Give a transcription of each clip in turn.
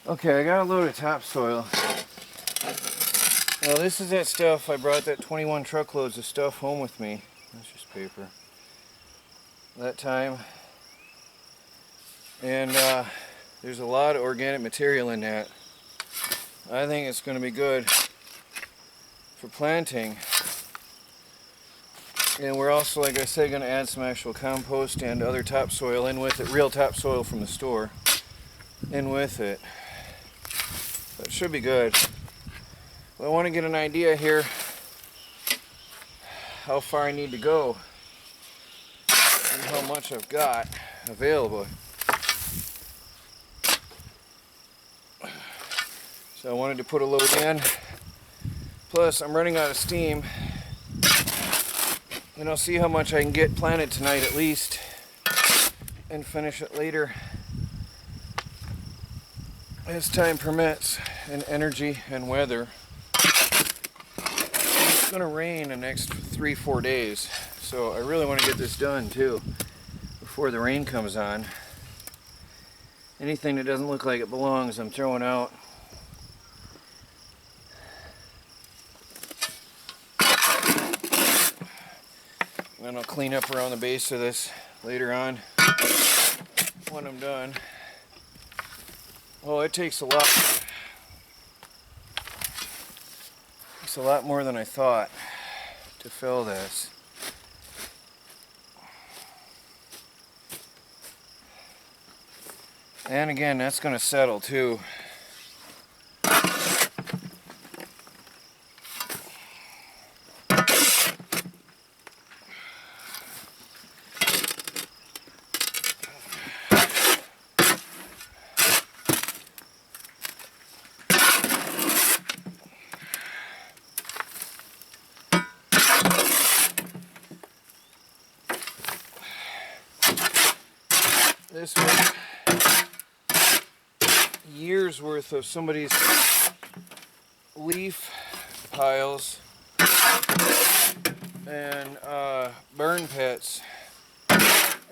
Okay, I got a load of topsoil. Now this is that stuff, I brought that 21 truckloads of stuff home with me. That's just paper. That time. And there's a lot of organic material in that. I think it's going to be good for planting. And we're also, like I said, going to add some actual compost and other topsoil in with it, real topsoil from the store, in with it. That should be good. Well, I want to get an idea here how far I need to go and how much I've got available. So I wanted to put a load in. Plus, I'm running out of steam. And I'll see how much I can get planted tonight at least, and finish it later as time permits, and energy and weather. It's gonna rain the next 3-4 days, so I really want to get this done too before the rain comes on. Anything that doesn't look like it belongs, I'm throwing out. And I'll clean up around the base of this later on when I'm done. Oh, it takes a lot. It's a lot more than I thought to fill this. And again, that's going to settle too. This was years worth of somebody's leaf piles and burn pits,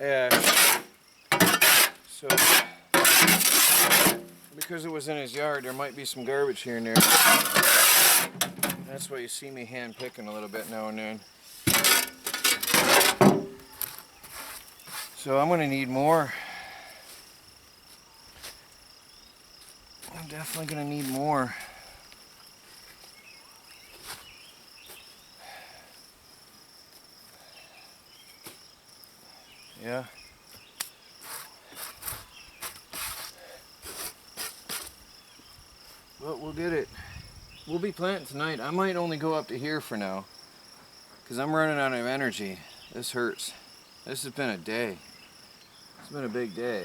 ash. So because it was in his yard, there might be some garbage here and there. That's why you see me hand picking a little bit now and then. So I'm going to need more. I'm definitely going to need more. Yeah. But we'll get it. We'll be planting tonight. I might only go up to here for now, because I'm running out of energy. This hurts. This has been a day. It's been a big day.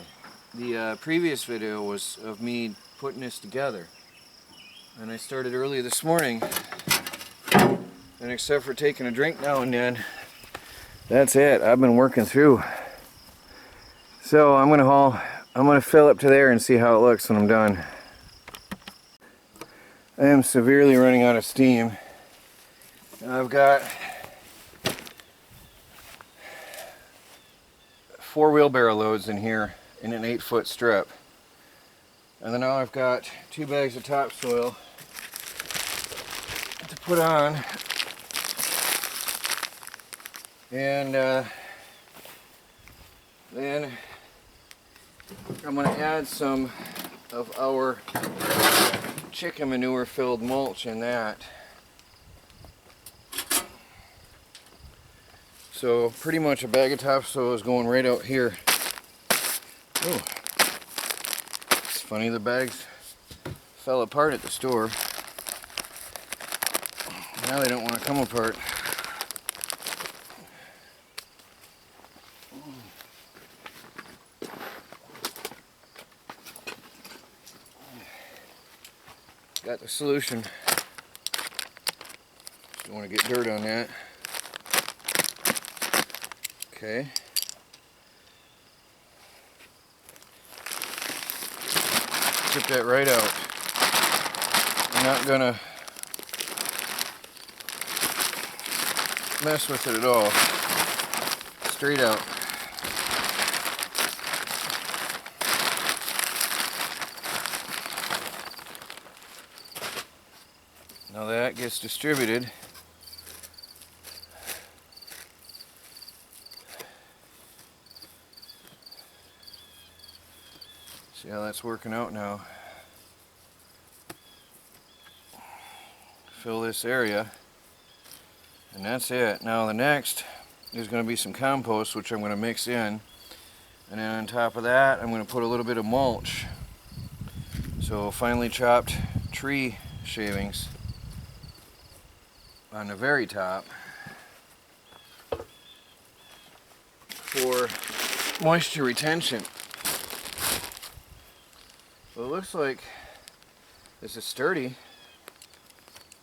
The previous video was of me putting this together, and I started early this morning, and except for taking a drink now and then, that's it. I've been working through. So I'm gonna fill up to there and see how it looks when I'm done. I am severely running out of steam. I've got 4 wheelbarrow loads in here in an 8-foot strip. And then now I've got 2 bags of topsoil to put on. And then I'm going to add some of our chicken manure filled mulch in that. So pretty much a bag of topsoil is going right out here. Oh, it's funny, the bags fell apart at the store. Now they don't want to come apart. Got the solution. Don't want to get dirt on that. Okay. Tip that right out. I'm not gonna mess with it at all. Straight out. gets distributed. See how that's working out now. Fill this area, and that's it. Now the next is going to be some compost, which I'm going to mix in, and then on top of that I'm going to put a little bit of mulch. So finely chopped tree shavings on the very top for moisture retention. Well, it looks like this is sturdy.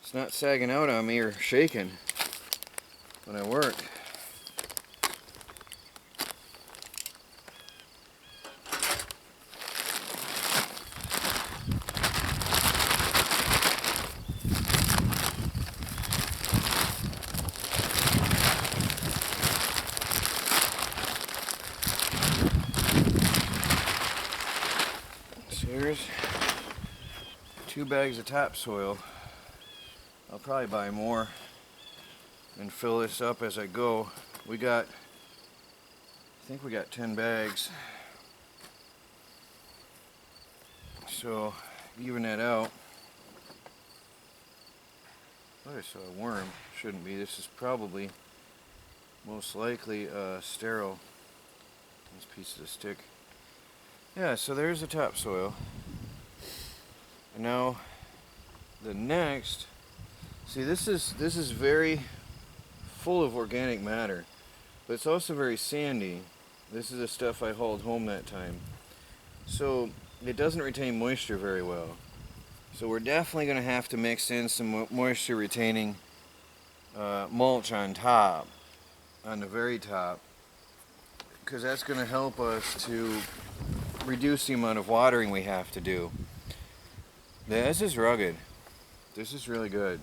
It's not sagging out on me or shaking when I work. Here's 2 bags of topsoil. I'll probably buy more and fill this up as I go. I think we got 10 bags. So even that out. Oh, I saw a worm. Shouldn't be. This is probably most likely sterile. These pieces of stick. Yeah, so there's the topsoil. And now the next, see, this is very full of organic matter, but it's also very sandy. This is the stuff I hauled home that time. So it doesn't retain moisture very well. So we're definitely going to have to mix in some moisture retaining mulch on top, on the very top, because that's going to help us to reduce the amount of watering we have to do. This is rugged. This is really good.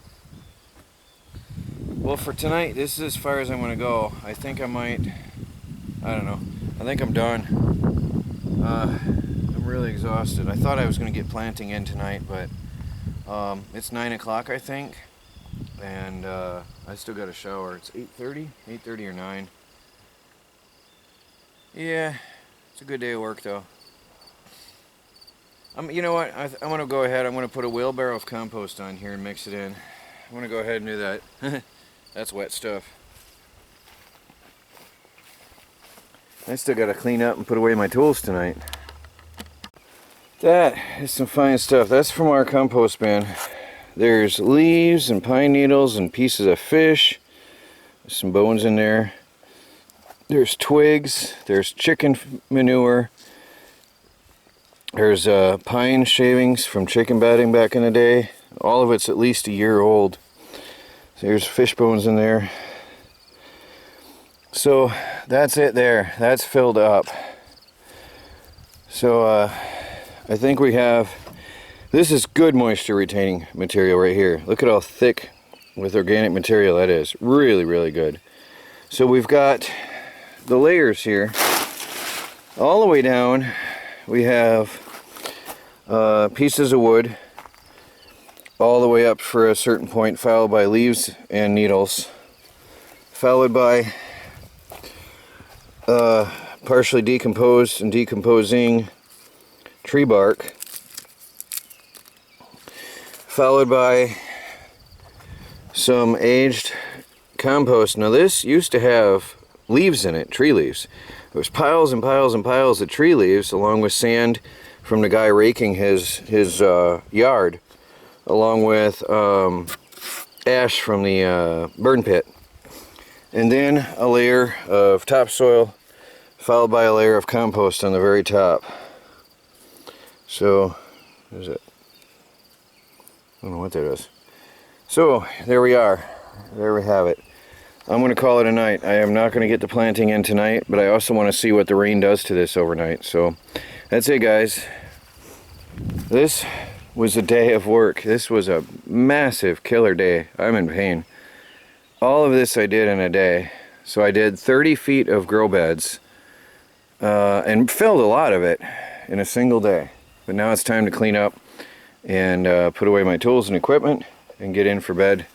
Well, for tonight, this is as far as I'm going to go. I think I might, I don't know, I think I'm done. I'm really exhausted. I thought I was going to get planting in tonight, but it's 9 o'clock, I think, and I still got a shower. It's 8:30 or 9. Yeah, it's a good day of work though. You know what, I'm going to go ahead, I'm going to put a wheelbarrow of compost on here and mix it in. I'm going to go ahead and do that. That's wet stuff. I still got to clean up and put away my tools tonight. That is some fine stuff. That's from our compost bin. There's leaves and pine needles and pieces of fish. There's some bones in there. There's twigs. There's chicken manure. There's pine shavings from chicken bedding back in the day. All of it's at least a year old. So there's fish bones in there. So that's it there. That's filled up. So I think we have, this is good moisture retaining material right here. Look at how thick with organic material that is. Really, really good. So we've got the layers here. All the way down we have pieces of wood all the way up for a certain point, followed by leaves and needles, followed by partially decomposed and decomposing tree bark, followed by some aged compost. Now this used to have leaves in it, tree leaves. There was piles and piles and piles of tree leaves, along with sand from the guy raking his yard, along with ash from the burn pit, and then a layer of topsoil, followed by a layer of compost on the very top. So, what is it? I don't know what that is. So, there we are. There we have it. I'm going to call it a night. I am not going to get the planting in tonight, but I also want to see what the rain does to this overnight. So, that's it, guys. This was a day of work. This was a massive killer day. I'm in pain. All of this I did in a day. So I did 30 feet of grow beds and filled a lot of it in a single day. But now it's time to clean up and put away my tools and equipment and get in for bed,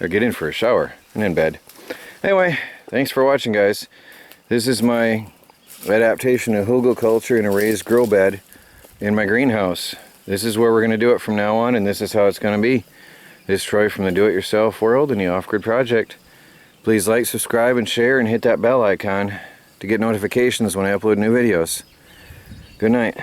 or get in for a shower and in bed. Anyway, thanks for watching, guys. This is my adaptation of hugelkultur in a raised grow bed in my greenhouse. This is where we're going to do it from now on, and this is how it's going to be. This is Troy from the Do-It-Yourself World and the Off-Grid Project. Please like, subscribe, and share, and hit that bell icon to get notifications when I upload new videos. Good night.